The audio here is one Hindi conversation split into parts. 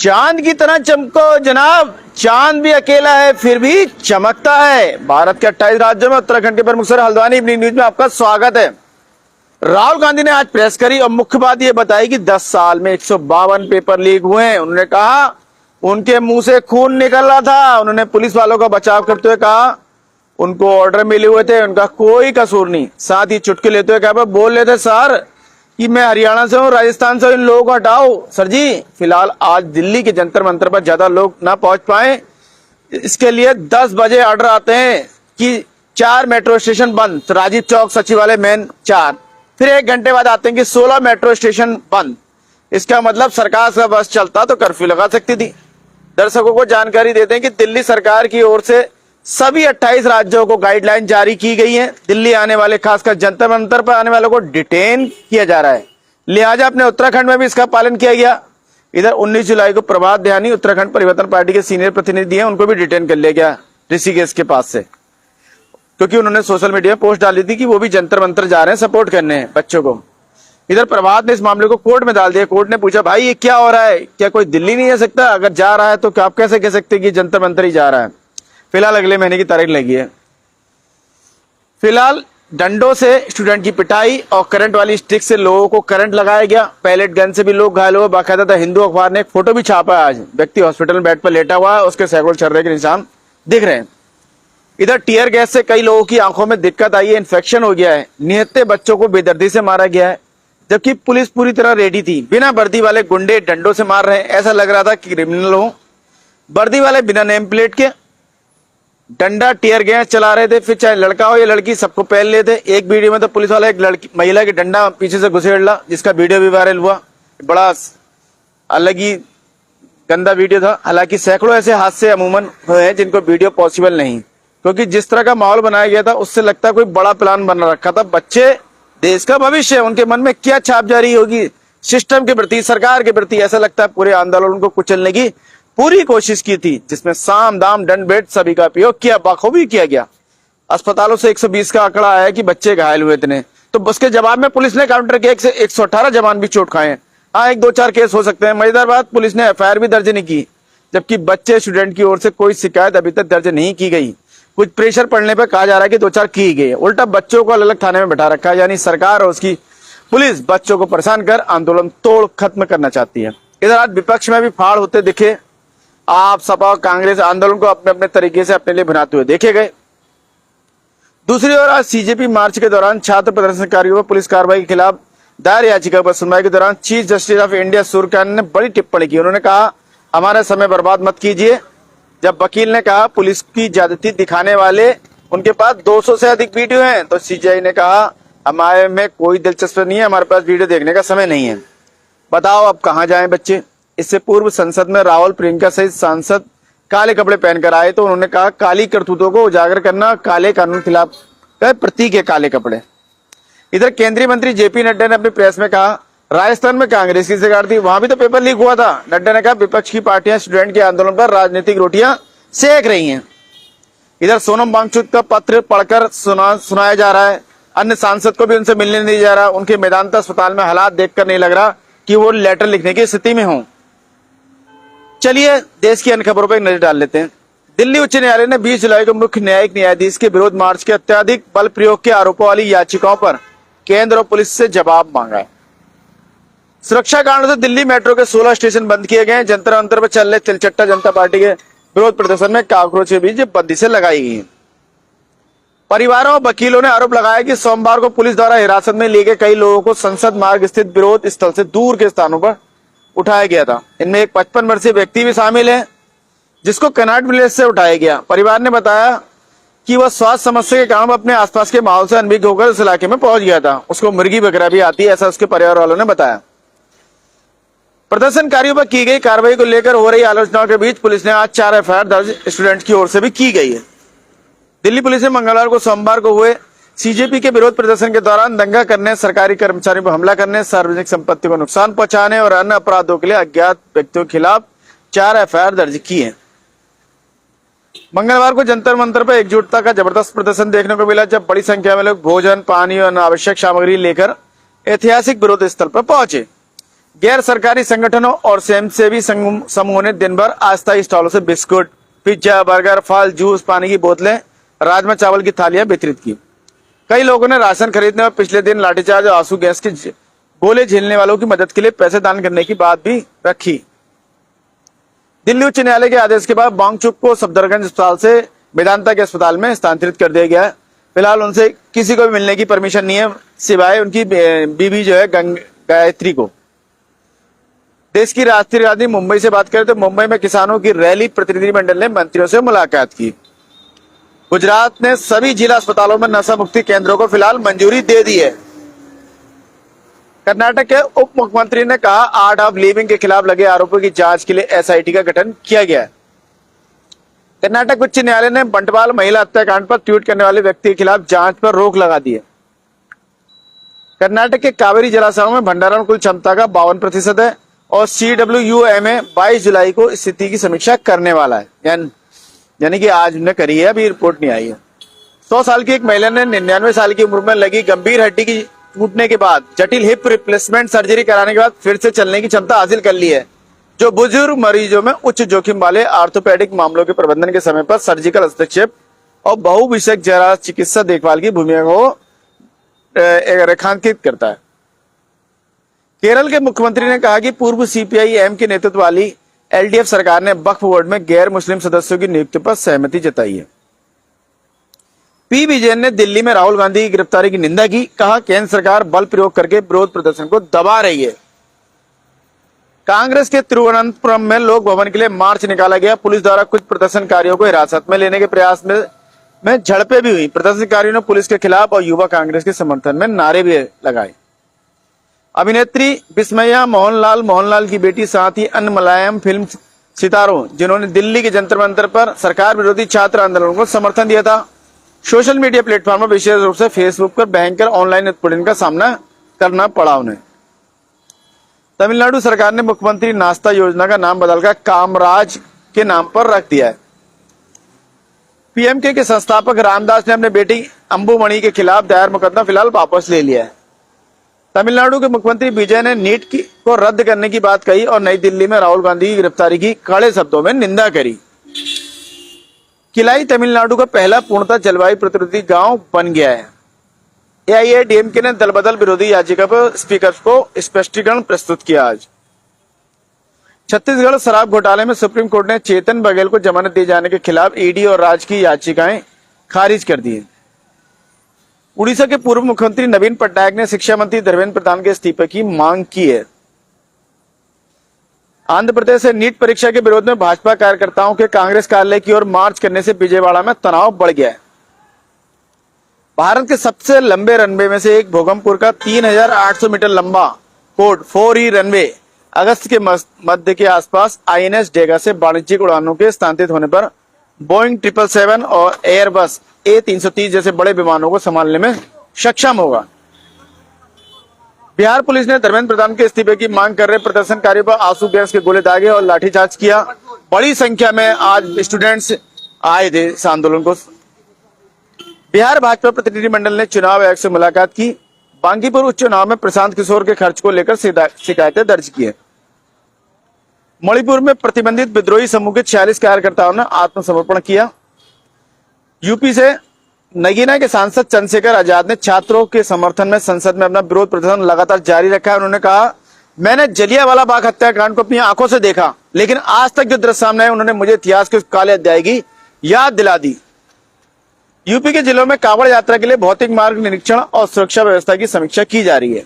चांद की तरह चमको जनाब, चांद भी अकेला है फिर भी चमकता है। भारत के 28 राज्यों में उत्तराखंड के प्रमुख शहर हल्द्वानी इवनिंग न्यूज में आपका स्वागत है। राहुल गांधी ने आज प्रेस करी और मुख्य बात यह बताई कि 10 साल में 152 पेपर लीक हुए हैं। उन्होंने कहा उनके मुंह से खून निकल रहा था। उन्होंने पुलिस वालों का बचाव करते हुए कहा उनको ऑर्डर मिले हुए थे, उनका कोई कसूर नहीं। साथ ही चुटकी लेते हुए कहा बोल रहे थे सर कि मैं हरियाणा से हूँ, राजस्थान से, इन लोगों को हटाओ। सर जी फिलहाल आज दिल्ली के जंतर मंतर पर ज्यादा लोग ना पहुंच पाए, इसके लिए 10 बजे ऑर्डर आते हैं कि 4 मेट्रो स्टेशन बंद, राजीव चौक, सचिवालय मेन 4, फिर 1 घंटे बाद आते हैं कि 16 मेट्रो स्टेशन बंद। इसका मतलब सरकार का बस चलता तो कर्फ्यू लगा सकती थी। दर्शकों को जानकारी देते हैं कि दिल्ली सरकार की ओर से सभी 28 राज्यों को गाइडलाइन जारी की गई है। दिल्ली आने वाले, खासकर जंतर मंतर पर आने वालों को डिटेन किया जा रहा है, लिहाजा अपने उत्तराखंड में भी इसका पालन किया गया। इधर 19 जुलाई को प्रभात ध्यानी उत्तराखंड परिवर्तन पार्टी के सीनियर प्रतिनिधि हैं, उनको भी डिटेन कर लिया गया ऋषिकेश के पास से, क्योंकि उन्होंने सोशल मीडिया में पोस्ट डाली थी कि वो भी जंतर मंतर जा रहे हैं सपोर्ट करने हैं बच्चों को। इधर प्रभात ने इस मामले को कोर्ट में डाल दिया। कोर्ट ने पूछा भाई ये क्या हो रहा है, क्या कोई दिल्ली नहीं जा सकता? अगर जा रहा है तो क्या आप कैसे कह सकते कि जंतर मंतर ही जा रहा है? फिलहाल अगले महीने की तारीख लगी है। फिलहाल डंडों से स्टूडेंट की पिटाई और करंट वाली स्टिक से लोगों को करंट लगाया गया। पैलेट गन से भी लोग घायल हुए। बाकायदा था हिंदू अखबार ने एक फोटो भी छापा है। आज व्यक्ति हॉस्पिटल में बेड पर लेटा हुआ है, उसके सैकड़ों छर्रे के निशान दिख रहे हैं। इधर टीयर गैस से कई लोगों की आंखों में दिक्कत आई है, इन्फेक्शन हो गया है। निहत्ते बच्चों को बेदर्दी से मारा गया है, जबकि पुलिस पूरी तरह रेडी थी। बिना वर्दी वाले गुंडे डंडों से मार रहे हैं, ऐसा लग रहा था कि क्रिमिनल हो। वर्दी वाले बिना नेम प्लेट के डंडा टीयर गैस चला रहे थे, फिर चाहे लड़का हो या लड़की सबको पहन लेते। एक वीडियो में तो पुलिस वाला एक लड़की महिला के डंडा पीछे से घुसेड़ा, जिसका वीडियो भी वायरल हुआ। बड़ा अलग ही गंदा वीडियो था। हालांकि सैकड़ों ऐसे हादसे अमूमन हुए हैं जिनको वीडियो पॉसिबल नहीं, क्योंकि जिस तरह का माहौल बनाया गया था उससे लगता कोई बड़ा प्लान बना रखा था। बच्चे देश का भविष्य है, उनके मन में क्या छाप जारी होगी सिस्टम के प्रति, सरकार के प्रति। ऐसा लगता है पूरे आंदोलन को कुचलने की पूरी कोशिश की थी, जिसमें साम दाम दंड भेद सभी का उपयोग किया, बखूबी किया गया। अस्पतालों से 120 का आंकड़ा आया कि बच्चे घायल हुए इतने, तो उसके जवाब में पुलिस ने काउंटर किया 118 जवान भी चोट खाए। हाँ 1-2-4 केस हो सकते हैं। मजेदार बात, पुलिस ने एफआईआर भी दर्ज नहीं की, जबकि बच्चे स्टूडेंट की ओर से कोई शिकायत अभी तक दर्ज नहीं की गई। कुछ प्रेशर पड़ने पर कहा जा रहा है कि 2-4 की गई। उल्टा बच्चों को अलग थाने में बैठा रखा है, यानी सरकार और उसकी पुलिस बच्चों को परेशान कर आंदोलन तोड़ खत्म करना चाहती है। इधर आज विपक्ष में भी फाड़ होते दिखे। आप सपा और कांग्रेस आंदोलन को अपने अपने तरीके से अपने लिए बनाते हुए देखे गए। दूसरी ओर आज सीजेपी मार्च के दौरान छात्र प्रदर्शनकारियों पर पुलिस कार्रवाई के खिलाफ दायर याचिका पर सुनवाई के दौरान chief justice of India Suryakant ने बड़ी टिप्पणी की। उन्होंने कहा हमारा समय बर्बाद मत कीजिए। जब वकील ने कहा पुलिस की ज्यादती दिखाने वाले उनके पास 200 से अधिक वीडियो हैं, तो सीजीआई ने कहा हमारे में कोई दिलचस्पी नहीं है, हमारे पास वीडियो देखने का समय नहीं है। बताओ अब कहाँ जाएं बच्चे। इससे पूर्व संसद में राहुल, प्रियंका सहित सांसद काले कपड़े पहनकर आए, तो उन्होंने कहा काली करतूतों को उजागर करना काले कानून खिलाफ का प्रतीक है काले कपड़े। इधर केंद्रीय मंत्री जेपी नड्डा ने अपनी प्रेस में कहा राजस्थान में कांग्रेस की सरकार थी, वहां भी तो पेपर लीक हुआ था। नड्डा ने कहा विपक्ष की पार्टियां स्टूडेंट के आंदोलन पर राजनीतिक रोटियां सेक रही हैं। इधर सोनम वांगचुक का पत्र पढ़कर सुनाया जा रहा है। अन्य सांसद को भी उनसे मिलने नहीं जा रहा। उनके मेदांता अस्पताल में हालात देखकर नहीं लग रहा कि वो लेटर लिखने की स्थिति में हों। चलिए देश की अन्य खबरों पर एक नजर डाल लेते हैं। दिल्ली उच्च न्यायालय ने 20 जुलाई को मुख्य न्यायिक न्यायाधीश के विरोध मार्च के अत्यधिक बल प्रयोग के आरोपों वाली याचिकाओं पर केंद्र और पुलिस से जवाब मांगा है। सुरक्षा कारणों से दिल्ली मेट्रो के 16 स्टेशन बंद किए गए। जंतर मंतर पर चल रहे तिलचट्टा जनता पार्टी के विरोध प्रदर्शन में काकरोच के बीच बंदिशें लगाई गई। परिवारों और वकीलों ने आरोप लगाया कि सोमवार को पुलिस द्वारा हिरासत में लिए गए कई लोगों को संसद मार्ग स्थित विरोध स्थल से दूर के स्थानों पर उठाया गया था। इनमें एक 55 वर्षीय व्यक्ति भी शामिल है, जिसको कनाट विलेज से उठाया गया। परिवार ने बताया कि वह स्वास्थ्य समस्या के कारण अपने आसपास के माहौल से अनभिज्ञ होकर उस इलाके में पहुंच गया था। उसको मुर्गी वगैरह भी आती है, ऐसा उसके परिवार वालों ने बताया। प्रदर्शनकारियों पर की गई कार्रवाई को लेकर हो रही आलोचनाओं के बीच पुलिस ने आज 4 एफआईआर दर्ज स्टूडेंट्स की ओर से भी की गई है। दिल्ली पुलिस ने मंगलवार को सोमवार को हुए सीजेपी के विरोध प्रदर्शन के दौरान दंगा करने, सरकारी कर्मचारियों पर हमला करने, सार्वजनिक संपत्ति को नुकसान पहुंचाने और अन्य अपराधों के लिए अज्ञात व्यक्तियों के खिलाफ 4 एफआईआर दर्ज की है। मंगलवार को जंतर मंतर पर एकजुटता का जबरदस्त प्रदर्शन देखने को मिला, जब बड़ी संख्या में लोग भोजन, पानी और आवश्यक सामग्री लेकर ऐतिहासिक विरोध स्थल पर पहुंचे। गैर सरकारी संगठनों और स्वयंसेवी समूहों ने दिन भर अस्थायी स्टॉलों से बिस्कुट, पिज्जा, बर्गर, फल, जूस, पानी की बोतलें, राजमा चावल की थालियां वितरित की। कई लोगों ने राशन खरीदने और पिछले दिन लाठीचार्ज और आंसू गैस के गोले झेलने वालों की मदद के लिए पैसे दान करने की बात भी रखी। दिल्ली उच्च न्यायालय के आदेश के बाद बांगचुक को सफदरगंज अस्पताल से वेदांता के अस्पताल में स्थानांतरित कर दिया गया है। फिलहाल उनसे किसी को भी मिलने की परमिशन नहीं है, सिवाय उनकी बीवी जो है गायत्री को। देश की राष्ट्रीय राजधानी मुंबई से बात करें तो मुंबई में किसानों की रैली, प्रतिनिधिमंडल ने मंत्रियों से मुलाकात की। गुजरात ने सभी जिला अस्पतालों में नशा मुक्ति केंद्रों को फिलहाल मंजूरी दे दी है। कर्नाटक के उप मुख्यमंत्री ने कहा, आर्ट ऑफ लिविंग के खिलाफ लगे आरोपों की जांच के लिए एसआईटी का गठन किया गया है। कर्नाटक उच्च न्यायालय ने बंटवाल महिला हत्याकांड पर ट्वीट करने वाले व्यक्ति के खिलाफ जांच पर रोक लगा दी है। कर्नाटक के कावेरी जलाशयों में भंडारण कुल क्षमता का 52% है और CWUMA 22 जुलाई को स्थिति की समीक्षा करने वाला है, यानी कि आज उन्हें करी है, अभी रिपोर्ट नहीं आई है। 100 साल की एक महिला ने 99 साल की उम्र में लगी गंभीर हड्डी की टूटने के बाद जटिल हिप रिप्लेसमेंट सर्जरी कराने के बाद फिर से चलने की क्षमता हासिल कर ली है, जो बुजुर्ग मरीजों में उच्च जोखिम वाले आर्थोपेडिक मामलों के प्रबंधन के समय पर सर्जिकल हस्तक्षेप और बहुविषयक जरा चिकित्सा देखभाल की भूमिका को रेखांकित करता है। केरल के मुख्यमंत्री ने कहा कि पूर्व CPI-M के नेतृत्व वाली LDF सरकार ने वक्फ बोर्ड में गैर मुस्लिम सदस्यों की नियुक्ति पर सहमति जताई है। P. विजयन ने दिल्ली में राहुल गांधी की गिरफ्तारी की निंदा की, कहा केंद्र सरकार बल प्रयोग करके विरोध प्रदर्शन को दबा रही है। कांग्रेस के तिरुवनंतपुरम में लोक भवन के लिए मार्च निकाला गया। पुलिस द्वारा कुछ प्रदर्शनकारियों को हिरासत में लेने के प्रयास में झड़पें भी हुई। प्रदर्शनकारियों ने पुलिस के खिलाफ और युवा कांग्रेस के समर्थन में नारे भी लगाए। अभिनेत्री विस्मया मोहनलाल की बेटी साथ ही अन्य मलयालम फिल्म सितारों जिन्होंने दिल्ली के जंतर मंतर पर सरकार विरोधी छात्र आंदोलन को समर्थन दिया था, सोशल मीडिया प्लेटफॉर्म पर विशेष रूप से फेसबुक पर भयंकर ऑनलाइन उत्पीड़न का सामना करना पड़ा उन्हें। तमिलनाडु सरकार ने मुख्यमंत्री नाश्ता योजना का नाम बदलकर कामराज के नाम पर रख दिया है। PMK के संस्थापक रामदास ने अपने बेटी अंबुमणि के खिलाफ दायर मुकदमा फिलहाल वापस ले लिया है। तमिलनाडु के मुख्यमंत्री विजय ने नीट को रद्द करने की बात कही और नई दिल्ली में राहुल गांधी की गिरफ्तारी की कड़े शब्दों में निंदा करी। किलाई तमिलनाडु का पहला पूर्णतः जलवायु प्रतिरोधी गांव बन गया है। AIADMK ने दल बदल विरोधी याचिका पर स्पीकर को स्पष्टीकरण प्रस्तुत किया। आज छत्तीसगढ़ शराब घोटाले में सुप्रीम कोर्ट ने चेतन बघेल को जमानत दिए जाने के खिलाफ ED और राज्य की याचिकाएं खारिज कर दी। उड़ीसा के पूर्व मुख्यमंत्री नवीन पटनायक ने शिक्षा मंत्री धर्मेंद्र प्रधान के इस्तीफे की मांग की है। आंध्र प्रदेश से नीट परीक्षा के विरोध में भाजपा कार्यकर्ताओं के कांग्रेस कार्यालय की ओर मार्च करने से विजयवाड़ा में तनाव बढ़ गया है। भारत के सबसे लंबे रनवे में से एक भोगमपुर का 3800 मीटर लंबा कोड 4E रनवे अगस्त के मध्य के आसपास INS डेगा से वाणिज्यिक उड़ानों के स्थानांतरित होने पर बोइंग 777 और एयरबस A330 जैसे बड़े विमानों को संभालने में सक्षम होगा। बिहार पुलिस ने धर्मेंद्र प्रधान के इस्तीफे की मांग कर रहे प्रदर्शनकारियों पर आंसू गैस के गोले दागे और लाठीचार्ज किया। बड़ी संख्या में आज स्टूडेंट्स आए थे इस आंदोलन को। बिहार भाजपा प्रतिनिधिमंडल ने चुनाव आयोग से मुलाकात की। बांकीपुर उप चुनाव में प्रशांत किशोर के खर्च को लेकर शिकायतें दर्ज की है। मणिपुर में प्रतिबंधित विद्रोही समूह के 46 कार्यकर्ताओं ने आत्मसमर्पण किया। यूपी से नगीना के सांसद चंद्रशेखर आजाद ने छात्रों के समर्थन में संसद में अपना विरोध प्रदर्शन लगातार जारी रखा है। उन्होंने कहा, मैंने जलियांवाला बाग हत्याकांड को अपनी आंखों से देखा, लेकिन आज तक जो दृश्य सामने आए उन्होंने मुझे इतिहास के काले अध्याय की याद दिला दी। यूपी के जिलों में कांवड़ यात्रा के लिए भौतिक मार्ग निरीक्षण और सुरक्षा व्यवस्था की समीक्षा की जा रही है।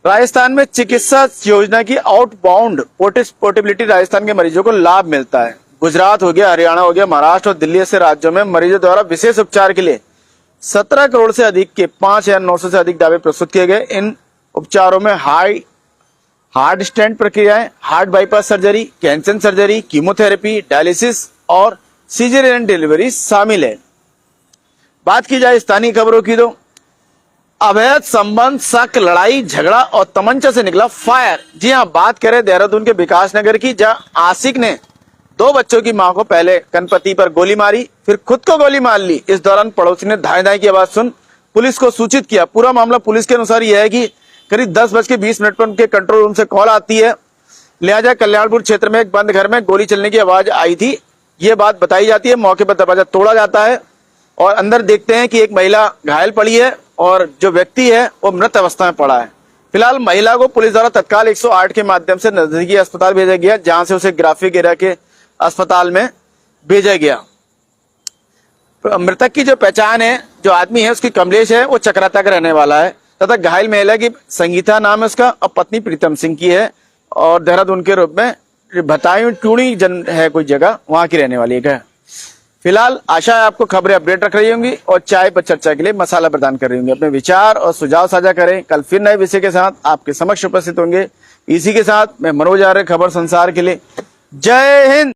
राजस्थान में चिकित्सा योजना की आउटबाउंड पोर्टेबिलिटी राजस्थान के मरीजों को लाभ मिलता है। गुजरात हो गया, हरियाणा हो गया, महाराष्ट्र और दिल्ली ऐसे राज्यों में मरीजों द्वारा विशेष उपचार के लिए 17 करोड़ से अधिक के 5,900 से अधिक दावे प्रस्तुत किए गए। इन उपचारों में हार्ट स्टेंट प्रक्रियाएं, heart bypass surgery, cancer surgery, chemotherapy, dialysis और सीजरियन डिलीवरी शामिल है। बात की जाए स्थानीय खबरों की तो अवैध संबंध, शक, लड़ाई झगड़ा और तमंचा से निकला फायर। जी हां, बात करें देहरादून के विकास नगर की, जहां आशिक ने 2 बच्चों की मां को पहले कनपति पर गोली मारी, फिर खुद को गोली मार ली। इस दौरान पड़ोसी ने धाए धाए की आवाज सुन पुलिस को सूचित किया। पूरा मामला पुलिस के अनुसार यह है कि करीब 10:20 पर उनके कंट्रोल रूम से कॉल आती है, लिहाजा कल्याणपुर क्षेत्र में एक बंद घर में गोली चलने की आवाज आई थी, ये बात बताई जाती है। मौके पर दरवाजा तोड़ा जाता है और अंदर देखते हैं कि एक महिला घायल पड़ी है और जो व्यक्ति है वो मृत अवस्था में पड़ा है। फिलहाल महिला को पुलिस द्वारा तत्काल 108 के माध्यम से नजदीकी अस्पताल भेजा गया, जहां से उसे ग्राफिक एरिया के अस्पताल में भेजा गया। मृतक की जो पहचान है, जो आदमी है उसकी कमलेश है, वो चक्राता का रहने वाला है तथा घायल महिला की संगीता नाम है उसका और पत्नी प्रीतम सिंह की है और देहरादून के रूप में भताई टूणी जन है कोई जगह, वहां की रहने वाली है। फिलहाल आशा है आपको खबरें अपडेट रख रही होंगी और चाय पर चर्चा के लिए मसाला प्रदान कर रही होंगी। अपने विचार और सुझाव साझा करें। कल फिर नए विषय के साथ आपके समक्ष उपस्थित होंगे। इसी के साथ मैं मनोज आर्य, खबर संसार के लिए। जय हिंद।